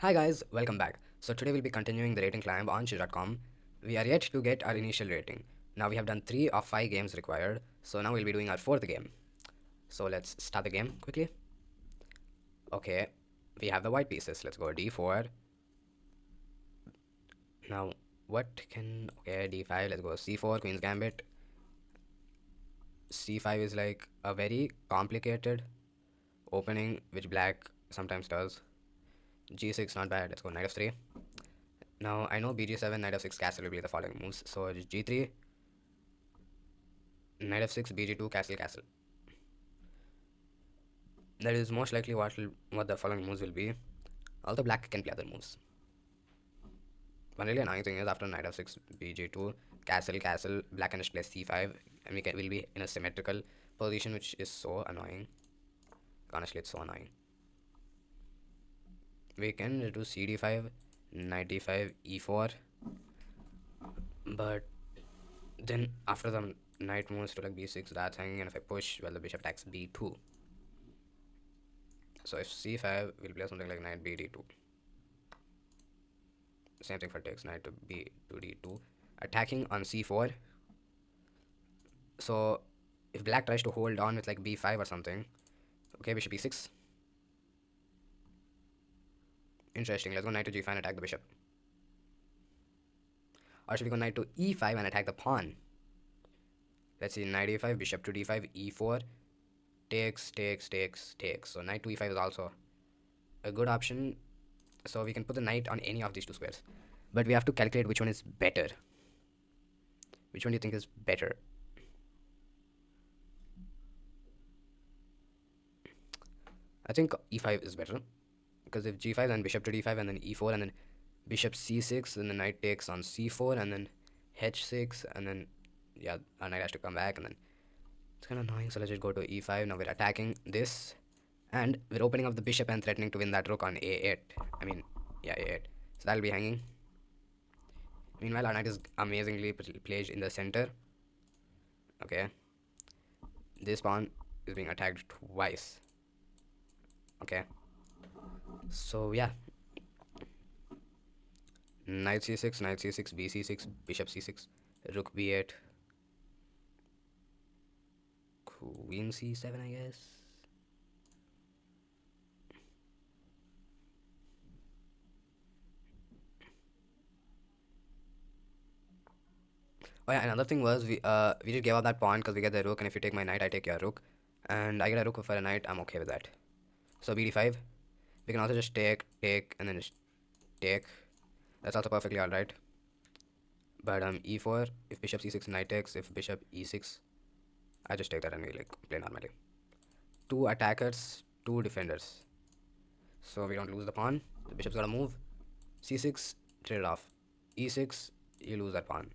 Hi guys, welcome back. So today we'll be continuing the rating climb on Checkmate. We are yet to get our initial rating. Now we have done 3 of 5 games required, so now we'll be doing our 4th game. So let's start the game quickly. Okay, we have the white pieces. Let's go d4. Now okay, d5, let's go c4, queen's gambit. c5 is like a very complicated opening which black sometimes does. g6 not bad, let's go knight f3. Now I know bg7, knight f6, castle will be the following moves. So g3, knight f6, bg2, castle, castle. That is most likely what the following moves will be. Although black can play other moves. One really annoying thing is after knight f6, bg2, castle, castle, black can just play c5, and will be in a symmetrical position, which is so annoying. Honestly, it's so annoying. We can do cd5, knight d5, e4, but then after the knight moves to like b6, that's hanging, and if I push, well, the bishop attacks b2. So if c5, we'll play something like knight bd2. Same thing for takes, knight to b to d2, attacking on c4. So if black tries to hold on with like b5 or something, okay, bishop e6. Interesting. Let's go knight to g5 and attack the bishop. Or should we go knight to e5 and attack the pawn? Let's see, knight e5, bishop to d5, e4, takes, takes, takes, takes. So knight to e5 is also a good option. So we can put the knight on any of these two squares. But we have to calculate which one is better. Which one do you think is better? I think e5 is better. Because if g5, then bishop to d5, and then e4, and then bishop c6, and then knight takes on c4, and then h6, and then, yeah, our knight has to come back, and then it's kind of annoying. So let's just go to e5. Now we're attacking this, and we're opening up the bishop and threatening to win that rook on a8. I mean, yeah, a8. So that'll be hanging. Meanwhile, our knight is amazingly placed in the center. Okay. This pawn is being attacked twice. Okay. So, yeah. Knight c6, knight c6, bc6, bishop c6, rook b8, queen c7, I guess. Oh yeah, another thing was we just gave up that pawn because we get the rook, and if you take my knight, I take your rook, and I get a rook for a knight. I'm okay with that. So bd5, we can also just take, and then just take. That's also perfectly alright. But e4, if bishop c6, knight takes. If bishop e6, I just take that and we like play normally. Two attackers, two defenders. So we don't lose the pawn. The bishop's gotta move. c6, trade it off. e6, you lose that pawn.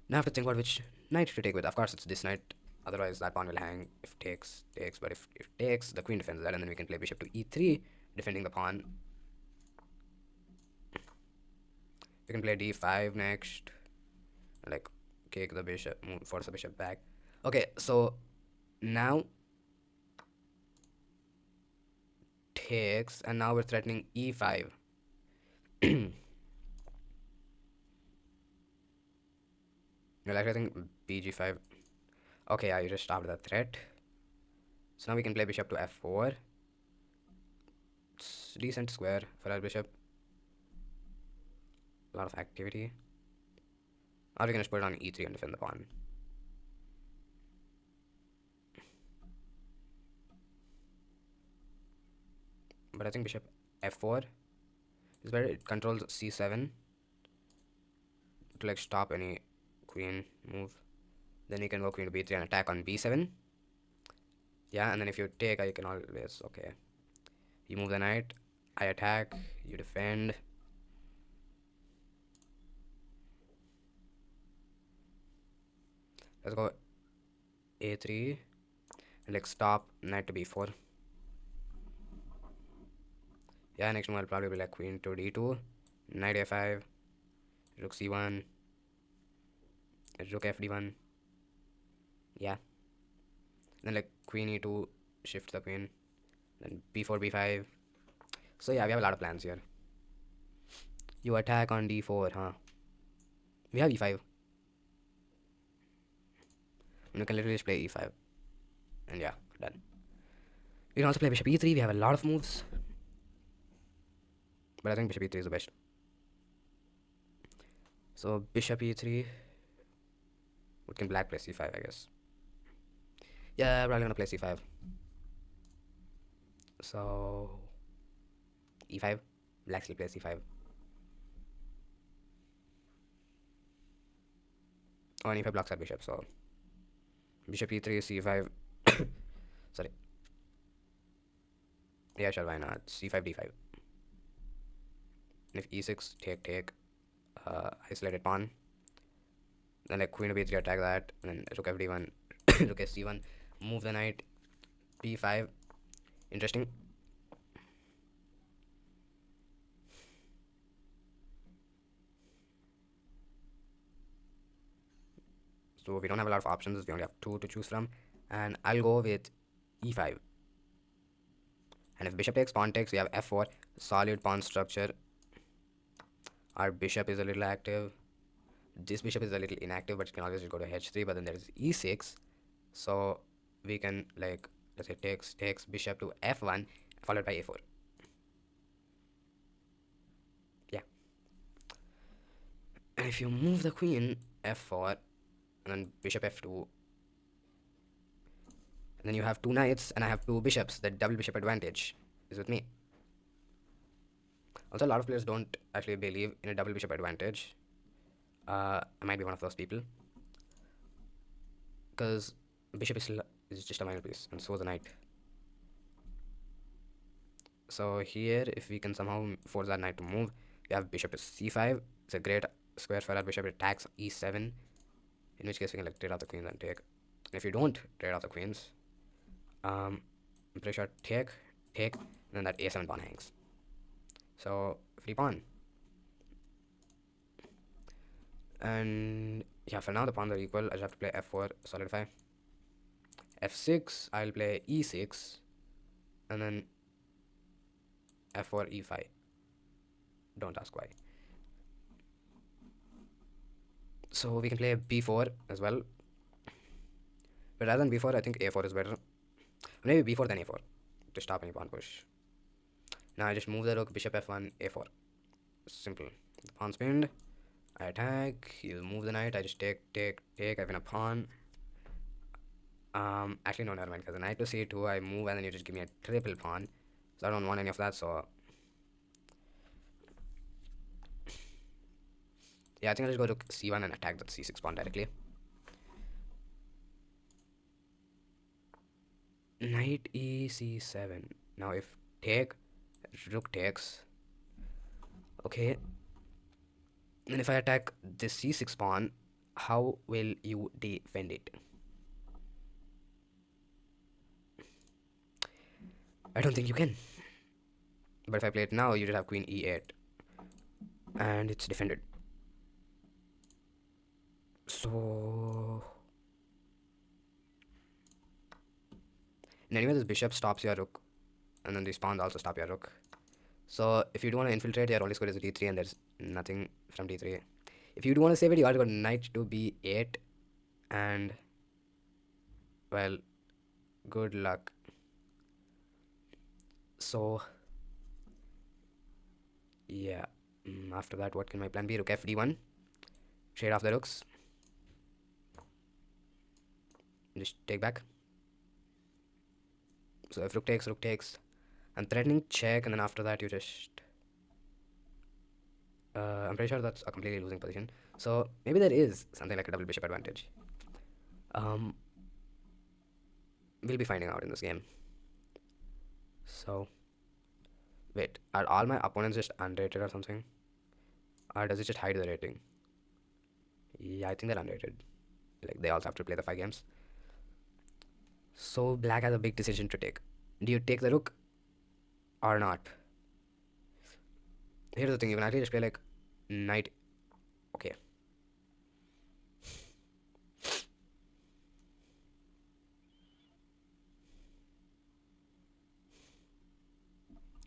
Now I have to think about which knight to take with. Of course, it's this knight. Otherwise, that pawn will hang if takes, takes. But if takes, the queen defends that, and then we can play bishop to e3, defending the pawn. We can play d5 next, like kick the bishop, force the bishop back. Okay, so now takes, and now we're threatening e5. Well, actually, I think bg5. Okay, yeah, you just stopped the threat. So now we can play bishop to f4. It's decent square for our bishop. A lot of activity. Or we can just put it on e3 and defend the pawn. But I think bishop f4 is better. It controls c7 to like stop any queen move. Then you can go queen to b3 and attack on b7. Yeah, and then if you take, I can always, okay. You move the knight, I attack, you defend. Let's go a3 and like stop knight to b4. Yeah, next move will probably be like queen to d2, knight a5, rook c1, rook fd1. Yeah. Then like queen e2, shift the queen, then b4 b5. So yeah, we have a lot of plans here. You attack on d4, huh? We have e5. And you can literally just play e5. And yeah, done. We can also play bishop e3. We have a lot of moves. But I think bishop e3 is the best. So bishop e3. What can black play c5, I guess? Yeah, probably gonna play c5. So e5. Black still plays c5. Oh, and e5 blocks our bishop, so bishop e3, c5. Sorry. Yeah, sure, why not? c5, d5. And if e6, take, isolated pawn. Then like queen b3, attack that. And then rook fd1, rook sc1. Move the knight, b5. Interesting. So we don't have a lot of options. We only have two to choose from. And I'll go with e5. And if bishop takes, pawn takes, we have f4. Solid pawn structure. Our bishop is a little active. This bishop is a little inactive, but it can always go to h3. But then there is e6. So we can, like, let's say takes bishop to f1 followed by a4. Yeah. And if you move the queen, f4, and then bishop f2, and then you have two knights, and I have two bishops. The double bishop advantage is with me. Also, a lot of players don't actually believe in a double bishop advantage. I might be one of those people. Because bishop is just a minor piece, and so is the knight. So here, if we can somehow force that knight to move, we have bishop to c5. It's a great square for our bishop. It attacks e7, in which case we can like trade off the queens and take. And if you don't trade off the queens, I'm pretty sure take, and then that a7 pawn hangs. So free pawn. And yeah, for now the pawns are equal. I just have to play f4, solidify. f6, I'll play e6, and then f4, e5. Don't ask why. So we can play b4 as well. But rather than b4, I think a4 is better. Maybe b4 then a4 to stop any pawn push. Now I just move the rook, bishop f1, a4. Simple. The pawn spinned. I attack. You move the knight. I just take. I win a pawn. Actually, no, never mind. Because the knight to c2, I move and then you just give me a triple pawn. So I don't want any of that. So yeah, I think I'll just go to c1 and attack that c6 pawn directly. Knight e c7. Now if take, rook takes. Okay. And if I attack this c6 pawn, how will you defend it? I don't think you can. But if I play it now, you just have queen e8. And it's defended. So and anyway, this bishop stops your rook. And then these pawns also stop your rook. So if you do want to infiltrate, your only square is d3 and there's nothing from d3. If you do want to save it, you have to go knight to b8. And well, good luck. So yeah, after that, what can my plan be? Rook fd1. Trade off the rooks. Just take back. So if rook takes. I'm threatening check, and then after that you just I'm pretty sure that's a completely losing position. So maybe there is something like a double bishop advantage. We'll be finding out in this game. So wait, are all my opponents just unrated or something? Or does it just hide the rating? Yeah, I think they're unrated. Like they also have to play the 5 games. So black has a big decision to take. Do you take the rook or not? Here's the thing, you can actually just play like knight. Okay.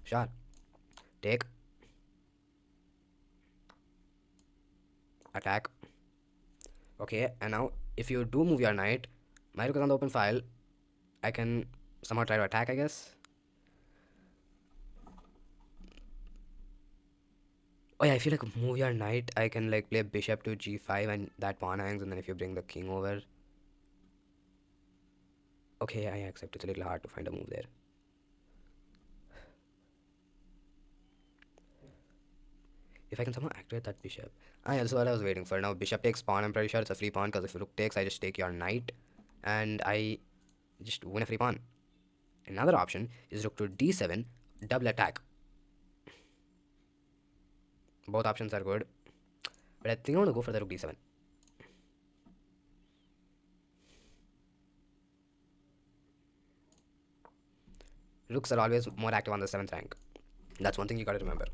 Sure. Take. Attack. Okay, and now if you do move your knight, my rook is on the open file. I can somehow try to attack, I guess. Oh yeah, if you like move your knight, I can like play bishop to g5 and that pawn hangs, and then if you bring the king over. Okay, I accept. It's a little hard to find a move there. If I can somehow activate that bishop. Ah, yeah, that's what I was waiting for. Now bishop takes pawn. I'm pretty sure it's a free pawn because if rook takes, I just take your knight, and I just win a free pawn. Another option is rook to d7, double attack. Both options are good, but I think I want to go for the rook d7. Rooks are always more active on the 7th rank. That's one thing you gotta remember.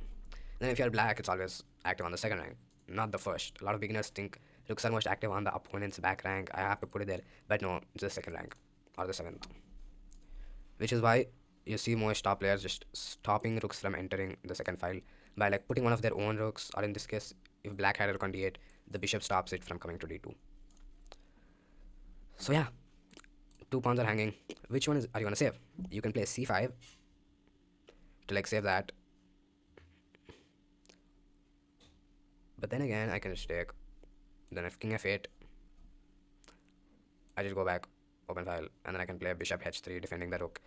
Then if you're black, it's always active on the 2nd rank, not the first. A lot of beginners think rooks are most active on the opponent's back rank. I have to put it there, but no, it's the 2nd rank or the 7th. Which is why you see most top players just stopping rooks from entering the 2nd file by like putting one of their own rooks, or in this case, if black had a rook on d8, the bishop stops it from coming to d2. So yeah, two pawns are hanging. Which one are you gonna save? You can play c5 to like save that. But then again, I can just take. Then if king f8, I just go back, open file, and then I can play bishop h3, defending the rook,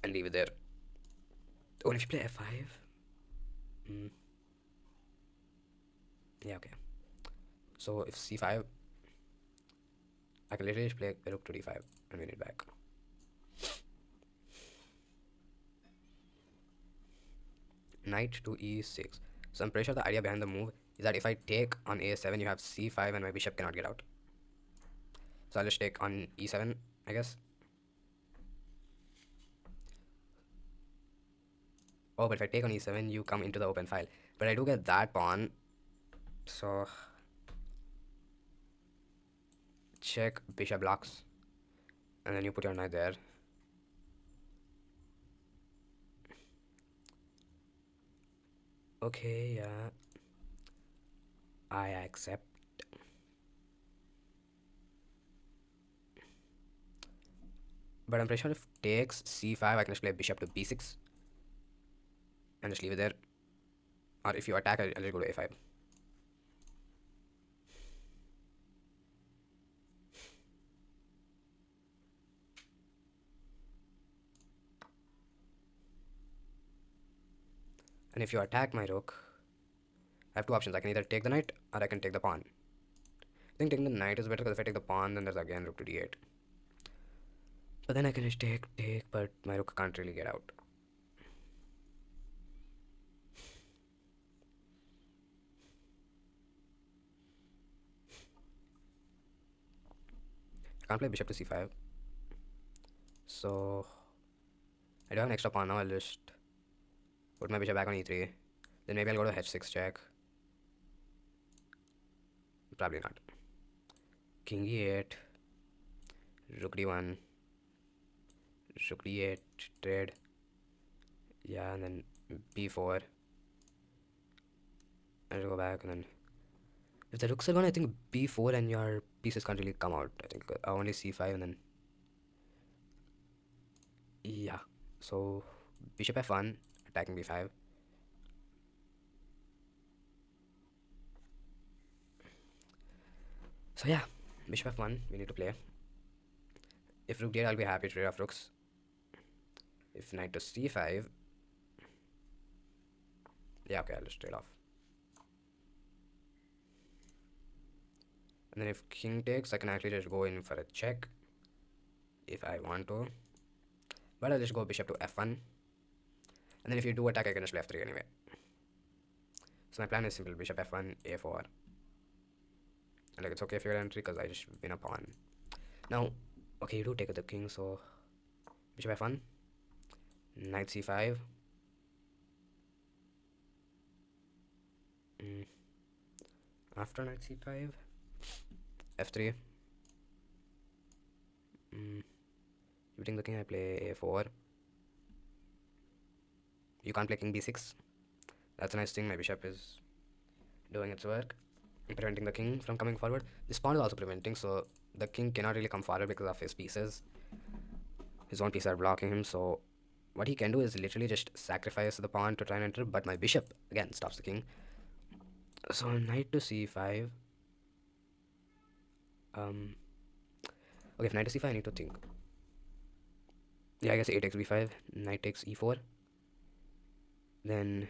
and leave it there. Oh, and if you play f5, yeah, okay. So if c5, I can literally just play rook to d5 and win it back. Knight to e6. So I'm pretty sure the idea behind the move is that if I take on a7, you have c5 and my bishop cannot get out. So I'll just take on e7, I guess. Oh, but if I take on e7, you come into the open file. But I do get that pawn. So check, bishop blocks. And then you put your knight there. Okay, yeah. I accept. But I'm pretty sure if takes c5, I can just play bishop to b6 and just leave it there. Or if you attack, I'll just go to a5. And if you attack my rook, I have two options. I can either take the knight or I can take the pawn. I think taking the knight is better because if I take the pawn, then there's again rook to d8. But then I can just take, but my rook can't really get out. I can't play bishop to c5. So I do have an extra pawn now. I'll just put my bishop back on e3. Then maybe I'll go to h6 check. Probably not. King e8. Rook d1. Rook d8 trade. Yeah, and then b4. I'll go back and then if the rooks are gone, I think b4 and your pieces can't really come out. I think only c5 and then yeah. So bishop f1, attacking b5. So yeah, bishop f1 we need to play. If rook d8, I'll be happy to trade off rooks. If knight to c5, yeah, okay, I'll just trade off. And then if king takes, I can actually just go in for a check if I want to. But I'll just go bishop to f1. And then if you do attack, I can just play f3 anyway. So my plan is simple, bishop f1, a4. And like it's okay if you're entry because I just win a pawn. Now, okay, you do take the king, so bishop f1, knight c5. After knight c5, f3. You take the king, I play a4. You can't play king b6. That's a nice thing, my bishop is doing its work. preventing the king from coming forward. This pawn is also preventing, so the king cannot really come forward because of his pieces. His own pieces are blocking him, so what he can do is literally just sacrifice the pawn to try and enter, but my bishop again stops the king. So knight to c5. Um, okay, if knight to c5, I need to think. Yeah, I guess a takes b5, knight takes e4. Then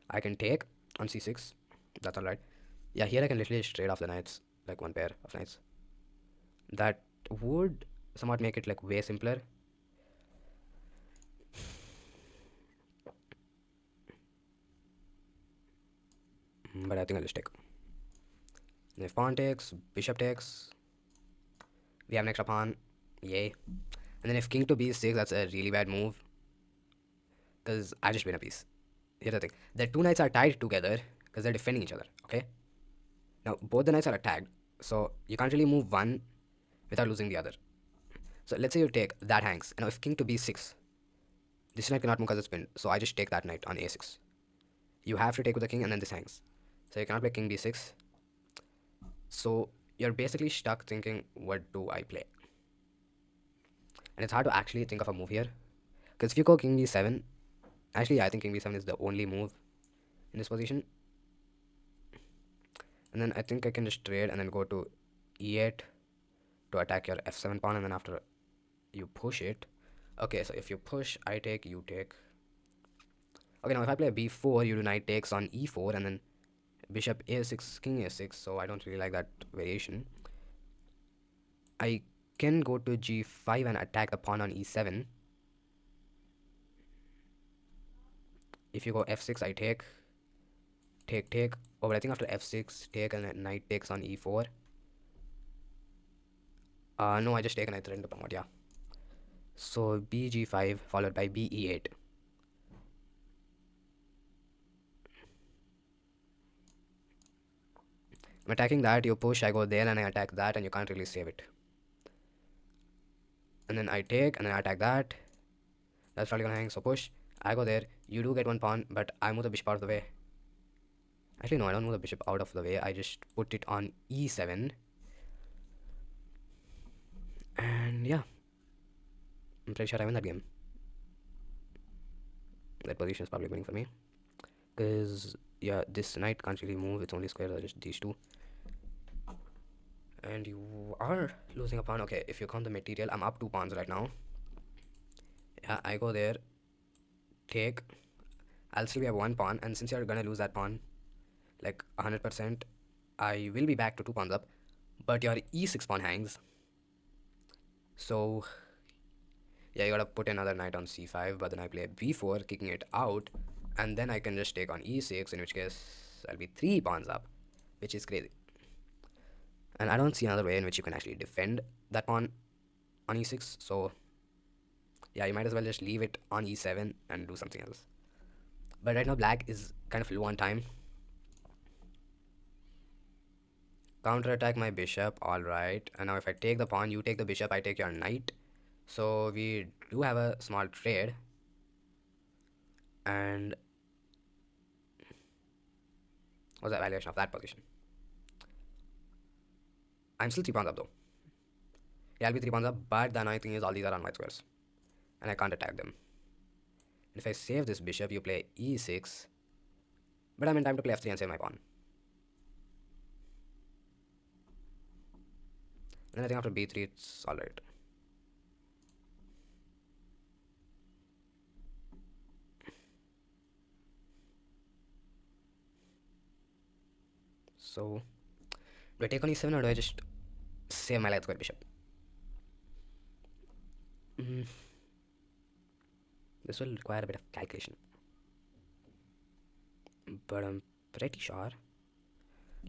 I can take on c6. That's alright. Yeah, here I can literally just trade off the knights, like one pair of knights. That would somewhat make it like way simpler. But I think I'll just take. And if pawn takes, bishop takes, we have an extra pawn. Yay. And then if king to b6, that's a really bad move. Because I just win a piece. Here's the thing. The two knights are tied together because they're defending each other. Okay? Now, both the knights are attacked. So you can't really move one without losing the other. So let's say you take that hangs. And now if king to b6, this knight cannot move because it's pinned. So I just take that knight on a6. You have to take with the king and then this hangs. So you cannot play king b6. So you're basically stuck thinking, what do I play? And it's hard to actually think of a move here. Because if you go king b7, actually I think king b7 is the only move in this position. And then I think I can just trade and then go to e8 to attack your f7 pawn, and then after you push it. Okay, so if you push, I take, you take. Okay, now if I play b4, you do knight takes on e4, and then bishop a6, king a6, so I don't really like that variation. I can go to g5 and attack the pawn on e7. If you go f6, I take, take. Oh, but I think after f6, take, and then knight takes on e4. No, I just take a knight threaten to promote, yeah. So bg5 followed by be8. I'm attacking that, you push, I go there, and I attack that, and you can't really save it. And then I take, and then I attack that. That's probably gonna hang, so push. I go there, you do get one pawn, but I move the bishop out of the way. Actually, no, I don't move the bishop out of the way, I just put it on e7. And yeah, I'm pretty sure I win that game. That position is probably winning for me. Because, yeah, this knight can't really move, it's only squares, are just these two. And you are losing a pawn. Okay, if you count the material, I'm up 2 pawns right now. Yeah, I go there, take. I'll still have 1 pawn, and since you're gonna lose that pawn, like 100%, I will be back to 2 pawns up. But your e6 pawn hangs. So, yeah, you gotta put another knight on c5, but then I play b4, kicking it out, and then I can just take on e6, in which case I'll be 3 pawns up, which is crazy. And I don't see another way in which you can actually defend that pawn on e6, so yeah, you might as well just leave it on e7 and do something else. But right now black is kind of low on time. Counter attack my bishop, alright. And now if I take the pawn, you take the bishop, I take your knight. So we do have a small trade. And what's the evaluation of that position? I'm still 3 pawns up though. Yeah, I'll be 3 pawns up, but the annoying thing is all these are on white squares. And I can't attack them. And if I save this bishop, you play e6. But I'm in time to play f3 and save my pawn. And then I think after b3, it's alright. So, do I take on e7 or do I just save my light square bishop? This will require a bit of calculation. But I'm pretty sure,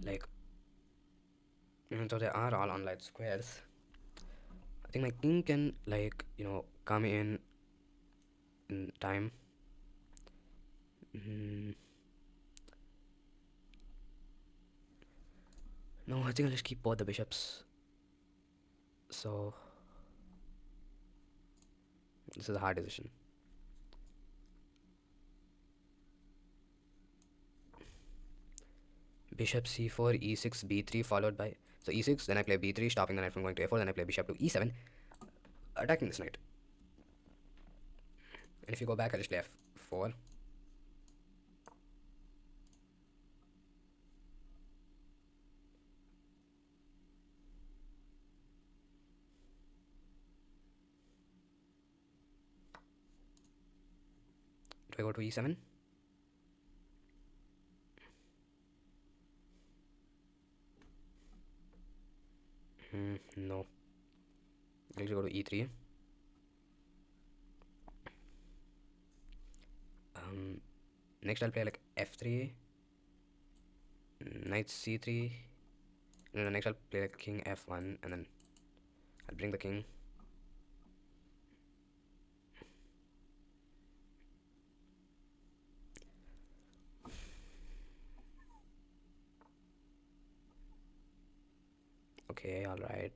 like, even though they are all on light squares, I think my king can, like, come in time. No, I think I'll just keep both the bishops. So, this is a hard decision. Bishop c4, e6, b3, followed by, so e6, then I play b3, stopping the knight from going to a4, then I play bishop to e7, attacking this knight. And if you go back, I just play f4. Do I go to e7? No. Let's go to e3. Next I'll play like f3, knight c3. No, next I'll play like king f1, and then I'll bring the king. Okay, alright.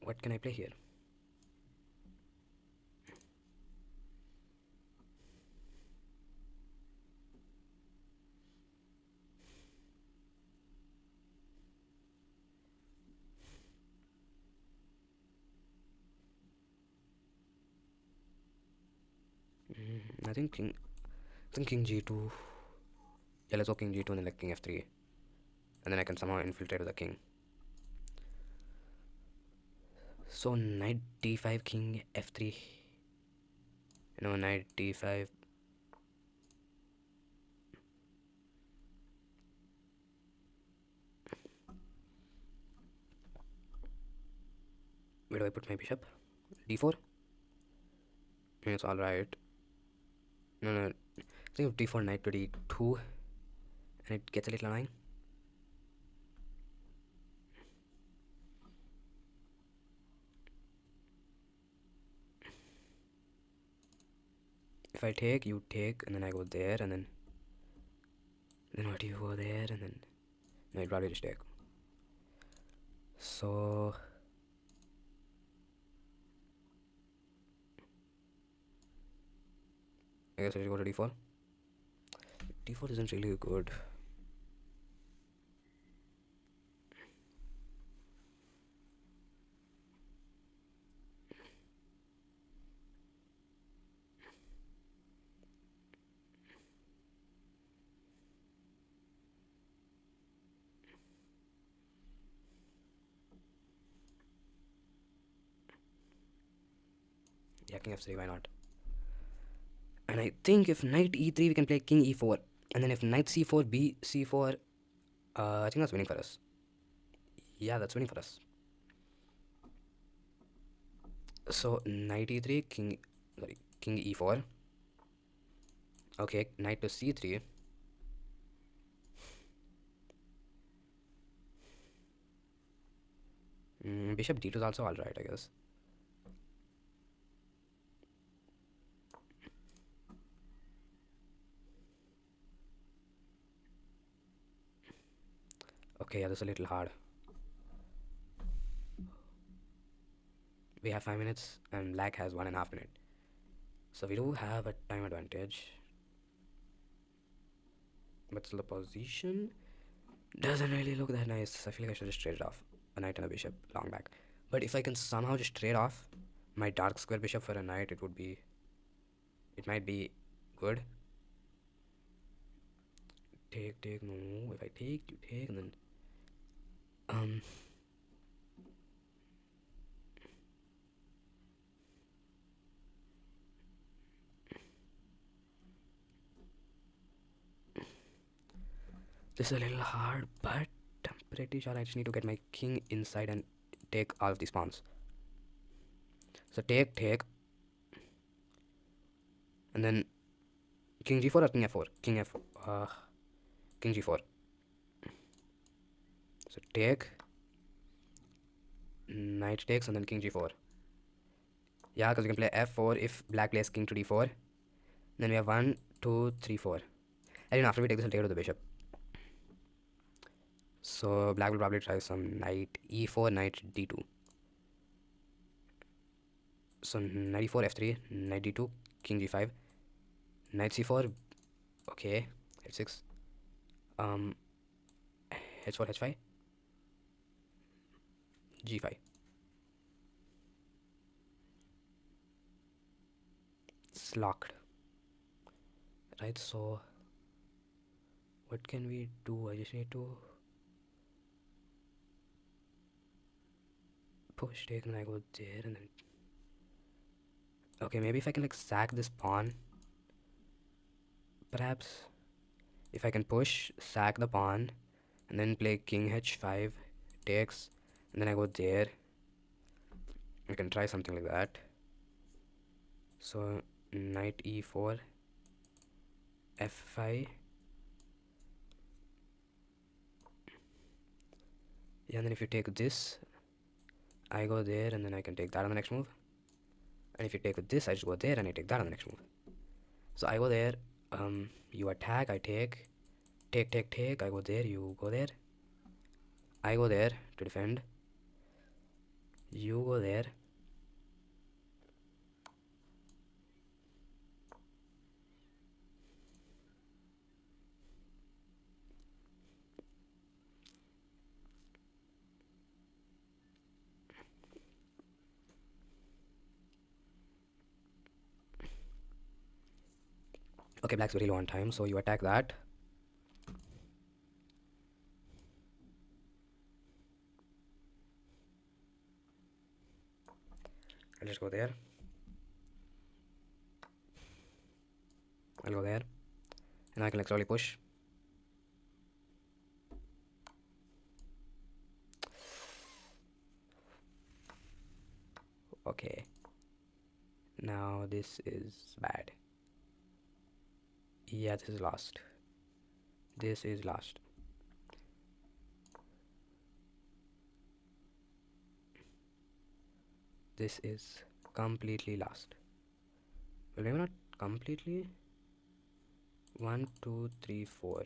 What can I play here? I think king g2. Yeah, let's go king g2 and then like king f3, and then I can somehow infiltrate with the king. So knight d5, king f3. No, knight d5. Where do I put my bishop? d4. It's alright. No, I think of d4, knight to d2, and it gets a little annoying. If I take, you take, and then I go there, and then what, you go there, and then no, you probably just take. So I guess I should go to d4. d4 isn't really good. Yeah, king f3, why not? And I think if knight e3, we can play king e4, and then if knight c4, b c4, I think that's winning for us. Yeah, that's winning for us. So knight e3, king e4. Okay, knight to c3. Bishop d2 is also alright, I guess. Okay, yeah, that's a little hard. We have 5 minutes, and black has 1.5 minutes. So we do have a time advantage. But still the position doesn't really look that nice. I feel like I should just trade it off. A knight and a bishop, long back. But if I can somehow just trade off my dark square bishop for a knight, it might be good. Take, no. If I take, you take, and then this is a little hard, but I'm pretty sure I just need to get my king inside and take all of these pawns. So take, and then king g4 or king f4? King g4. So take, knight takes, and then king g4. Yeah, because we can play f4 if black plays king to d4. Then we have 1, 2, 3, 4. And then after we take this, I'll take it to the bishop. So black will probably try some knight e4, knight d2. So knight e4, f3, knight d2, king g5, knight c4. Okay, h6, um, h4, h5, g5. It's locked. Right, so what can we do? I just need to push, take, and I go there, and then okay, maybe if I can like sack this pawn, perhaps if I can push, sack the pawn, and then play king h5, takes, and then I go there. I can try something like that. So knight e4, f5. Yeah, and then if you take this, I go there, and then I can take that on the next move. And if you take this, I just go there, and I take that on the next move. So I go there, you attack, I take, take, I go there, you go there. I go there to defend. You go there. Okay, black's very low on time, so you attack that. I'll just go there. I'll go there. And I can like slowly push. Okay. Now this is bad. Yeah, this is lost. This is lost. This is completely lost. Well, maybe not completely. 1, 2, 3, 4.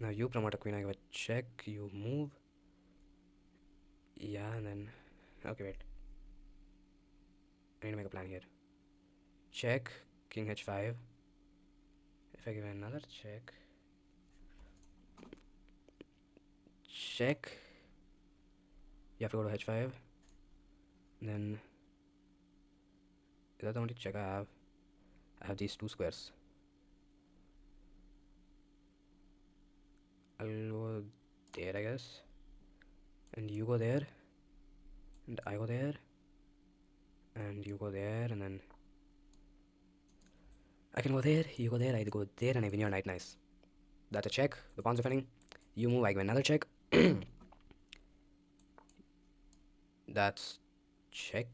Now you promote a queen, I go check, you move. Yeah, and then okay, wait. I need to make a plan here. Check, king h5. If I give another check, check, you have to go to h5. And then is that the only check I have? I have these two squares. I'll go there, I guess. And you go there. And I go there. And you go there. And then I can go there. You go there. I go there. And I win your knight. Nice. That's a check. The pawn's defending. You move. I give another check. That's check.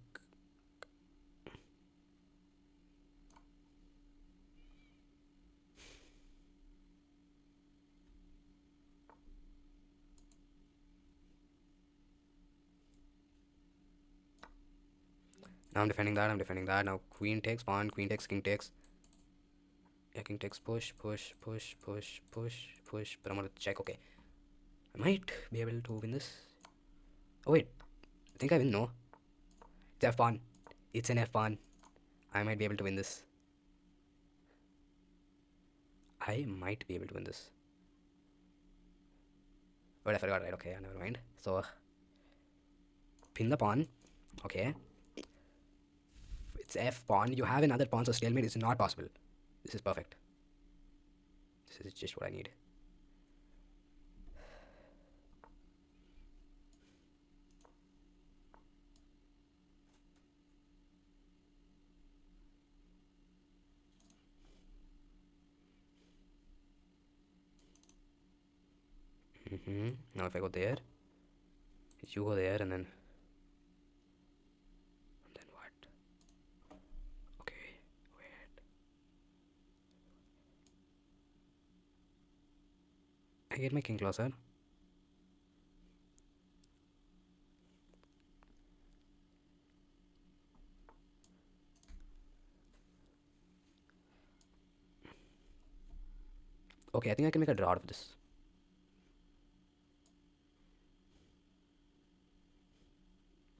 Now I'm defending that. I'm defending that. Now queen takes pawn. Queen takes. King takes. Yeah, king takes. Push, push, push, push, push, push. But I'm gonna check. Okay. I might be able to win this. Oh wait. I think I win. No. It's f pawn. It's an f pawn. I might be able to win this. I might be able to win this. But I forgot, right? Okay, yeah, never mind. So, pin the pawn. Okay. It's f pawn. You have another pawn, so stalemate is not possible. This is perfect. This is just what I need. Now if I go there, you go there, and then what? Okay, wait. I get my king closer. Okay, I think I can make a draw out of this.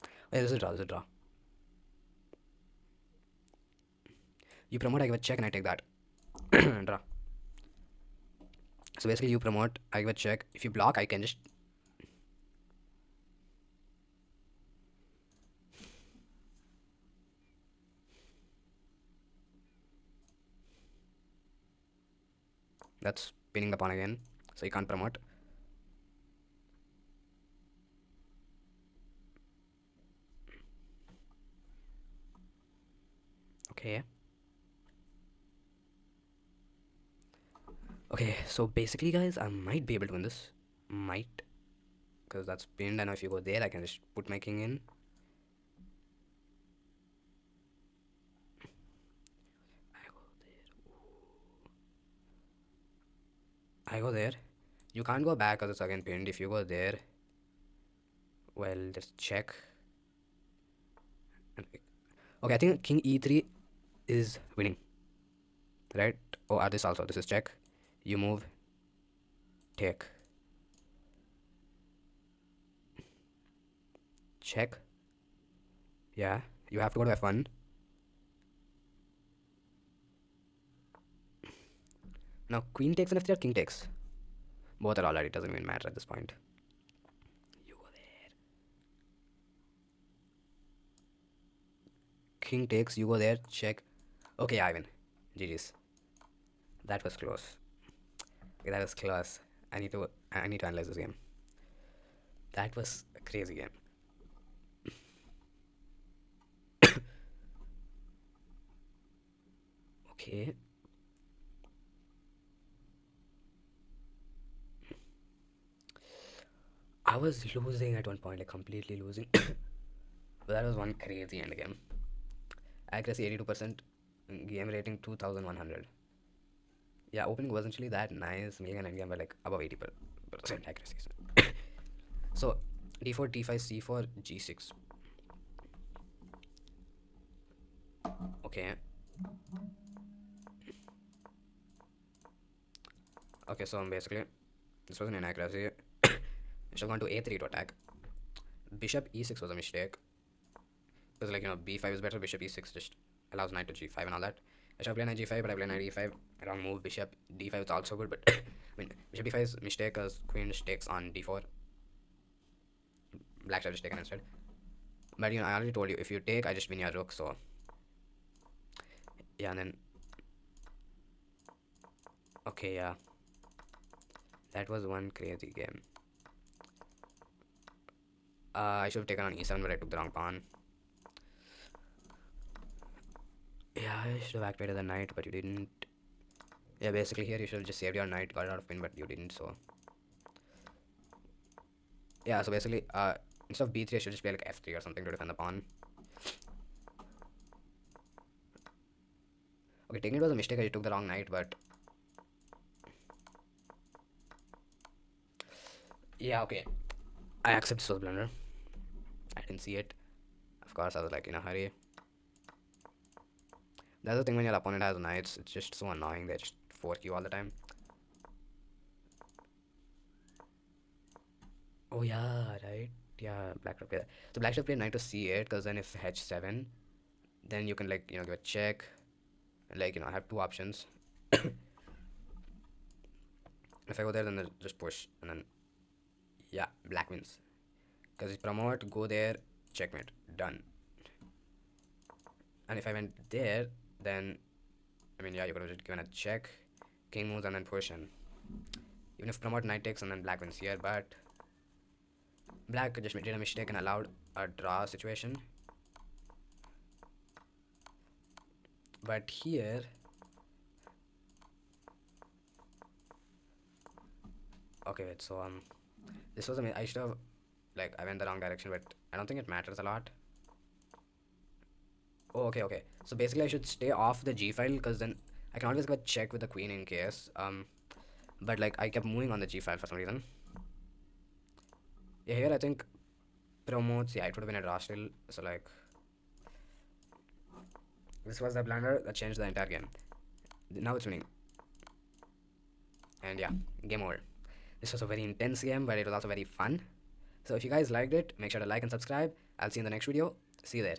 Oh, yeah, this is a draw. This is a draw. You promote, I give a check, and I take that. Draw. So basically, you promote, I give a check. If you block, I can just. That's pinning the pawn again. So you can't promote. Okay. Okay, so basically, guys, I might be able to win this. Might. Because that's pinned, and if you go there, I can just put my king in. I go there. You can't go back because it's again pinned. If you go there, well, just check. Okay, I think king e3 is winning. Right? Oh, this also. This is check. You move. Take. Check. Yeah. You have to go to f1. Now, queen takes and f3 or king takes. Both are alright. It doesn't even matter at this point. You go there. King takes. You go there. Check. Okay, I win. GG's. That was close. Okay, that was close. I need to analyze this game. That was a crazy game. Okay. I was losing at one point, like completely losing. But that was one crazy end game. Accuracy 82%, game rating 2100. Yeah, opening wasn't really that nice. Making an end game by like above 80% accuracy. So d4, d5, c4, g6. Okay. Okay, so basically, this was an inaccuracy. I should have gone to a3 to attack. Bishop e6 was a mistake. Because, like, b5 is better, bishop e6 just allows knight to g5 and all that. I should have played knight g5, but I played knight e5. Wrong move. Bishop d5 is also good, but I mean, bishop d5 is a mistake because queen just takes on d4. Black should have just taken instead. But, I already told you, if you take, I just win your rook, so. Yeah, and then. Okay, yeah. That was one crazy game. I should have taken on e7, but I took the wrong pawn. Yeah, I should have activated the knight, but you didn't. Yeah, basically here you should have just saved your knight, got it out of pin, but you didn't, so. Yeah, so basically, instead of b3, I should just play like f3 or something to defend the pawn. Okay, taking it was a mistake, I took the wrong knight, but. Yeah, okay. I accept this was a blunder. I didn't see it. Of course, I was like in a hurry. That's the thing when your opponent has knights, it's just so annoying. They just fork you all the time. Oh yeah, right. Yeah, black should play that. So black should play knight to c8 because then if h7, then you can like give a check, and like I have two options. If I go there, then just push, and then yeah, black wins. Because if promote, go there, checkmate, done. And if I went there, then I mean, yeah, you could have just given a check, king moves, and then push, and even if promote knight takes, and then black wins here, but black just did a mistake and allowed a draw situation. But here, okay, wait, so this was I should have like I went the wrong direction, but I don't think it matters a lot. Oh, okay, okay. So basically, I should stay off the g file because then I can always go check with the queen in case. but like I kept moving on the g5 for some reason. Yeah, here I think promotes. Yeah, it would have been a draw still. So like this was the blunder that changed the entire game. Now it's winning, and yeah, game over. This was a very intense game, but it was also very fun. So if you guys liked it, make sure to like and subscribe. I'll see you in the next video. See you there.